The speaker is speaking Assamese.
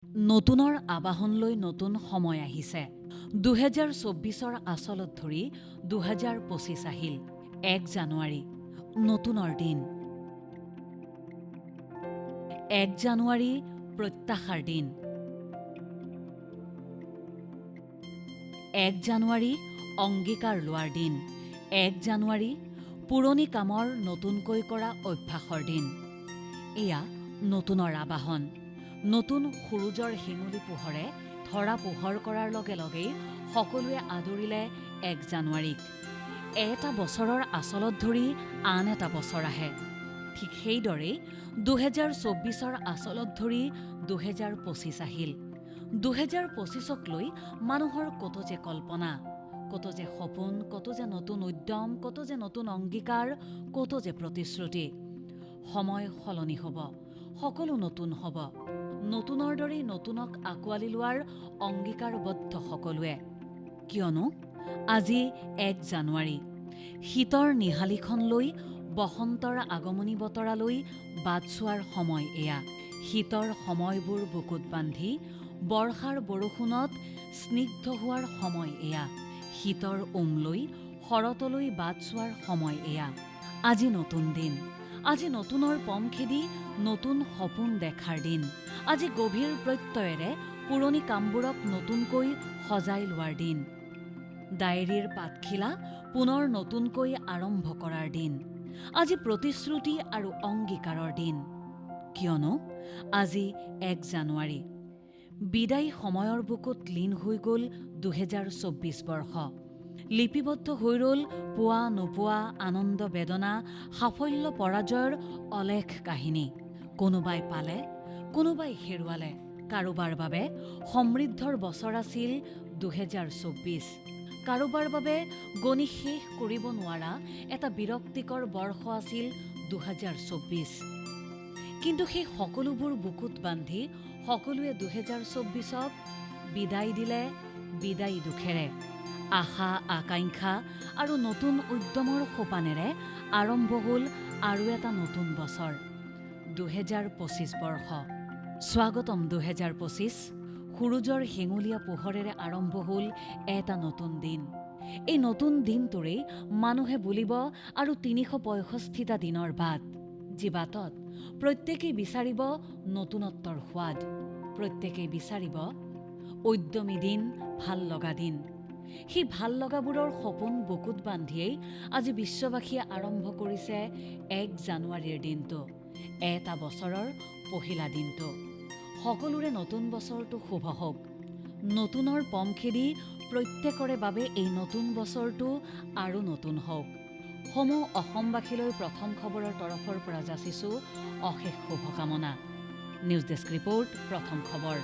নতুনৰ আবাহনলৈ নতুন সময় আহিছে। ২০২৪ৰ আচলত ধৰি ২০২৫ আহিল। ১ জানুৱাৰী নতুনৰ দিন। ১ জানুৱাৰী প্ৰত্যাশাৰ দিন। ১ জানুৱাৰী অংগীকাৰ লোৱাৰ দিন। ১ জানুৱাৰী পুৰণি কামৰ নতুনকৈ কৰা অভ্যাসৰ দিন। এয়া নতুনৰ আবাহন। নতুন সূৰুজৰ শিঙুলি পোহৰে ধৰা পোহৰ কৰাৰ লগে লগেই সকলোৱে আদৰিলে ১ জানুৱাৰীক। এটা বছৰৰ আচলত ধৰি আন এটা বছৰ আহে। ঠিক সেইদৰেই ২০২৪ৰ আচলত ধৰি ২০২৫ আহিল। ২০২৫ক লৈ মানুহৰ কতো যে কল্পনা, কতো যে সপোন, কতো যে নতুন উদ্যম, কতো যে নতুন অংগীকাৰ, কতো যে প্ৰতিশ্ৰুতি। সময় সলনি হ'ব, সকলো নতুন হ'ব। নতুনৰ দৰেই নতুনক আঁকোৱালি লোৱাৰ অংগীকাৰবদ্ধ সকলোৱে। কিয়নো আজি ১ জানুৱাৰী। শীতৰ নিহালিখন লৈ বসন্তৰ আগমনী বতৰালৈ বাট চোৱাৰ সময় এয়া। শীতৰ সময়বোৰ বুকুত বান্ধি বৰ্ষাৰ বৰষুণত স্নিগ্ধ হোৱাৰ সময় এয়া। শীতৰ লৈ শৰতলৈ বাট চোৱাৰ সময় এয়া। আজি নতুন দিন। আজি নতুনৰ পম খেদি নতুন সপোন দেখাৰ দিন। আজি গভীৰ প্ৰত্যয়েৰে পুৰণি কামবোৰক নতুনকৈ সজাই লোৱাৰ দিন। ডায়েৰীৰ পাতখিলা পুনৰ নতুনকৈ আৰম্ভ কৰাৰ দিন। আজি প্ৰতিশ্ৰুতি আৰু অংগীকাৰৰ দিন। কিয়নো আজি ১ জানুৱাৰী। বিদায়ী সময়ৰ বুকুত লীন হৈ গ'ল ২০২৪ বৰ্ষ। লিপিবদ্ধ হৈ ৰ'ল পোৱা নোপোৱা, আনন্দ বেদনা, সাফল্য পৰাজয়ৰ অলেখ কাহিনী। কোনোবাই পালে, কোনোবাই হেৰুৱালে। কাৰোবাৰ বাবে সমৃদ্ধৰ বছৰ আছিল ২০২৪। কাৰোবাৰ বাবে গণি শেষ কৰিব নোৱাৰা এটা বিৰক্তিকৰ বৰ্ষ আছিল ২০২৪। কিন্তু সেই সকলোবোৰ বুকুত বান্ধি সকলোৱে ২০২৪ক বিদায় দিলে বিদায়ী দুখেৰে। আশা, আকাংক্ষা আৰু নতুন উদ্যমৰ সোপানেৰে আৰম্ভ হ'ল আৰু এটা নতুন বছৰ, ২০২৫ বৰ্ষ। স্বাগতম ২০২৫। সূৰুজৰ শিঙুলীয়া পোহৰেৰে আৰম্ভ হ'ল এটা নতুন দিন। এই নতুন দিনটোৰেই মানুহে বুলিব আৰু ৩৬৫টা দিনৰ বাট, যি বাটত প্ৰত্যেকেই বিচাৰিব নতুনত্বৰ সোৱাদ। প্ৰত্যেকেই বিচাৰিব উদ্যমী দিন, ভাল লগা দিন। সেই ভাল লগাবোৰৰ সপোন বুকুত বান্ধিয়েই আজি বিশ্ববাসীয়ে আৰম্ভ কৰিছে ১ জানুৱাৰীৰ দিনটো, এটা বছৰৰ পহিলা দিনটো। সকলোৰে নতুন বছৰটো শুভ হওক। নতুনৰ পম খেদি প্ৰত্যেকৰে বাবে এই নতুন বছৰটো আৰু নতুন হওক। সমূহ অসমবাসীলৈ প্ৰথম খবৰৰ তৰফৰ পৰা যাচিছোঁ অশেষ শুভকামনা। নিউজ ডেস্ক ৰিপৰ্ট, প্ৰথম খবৰ।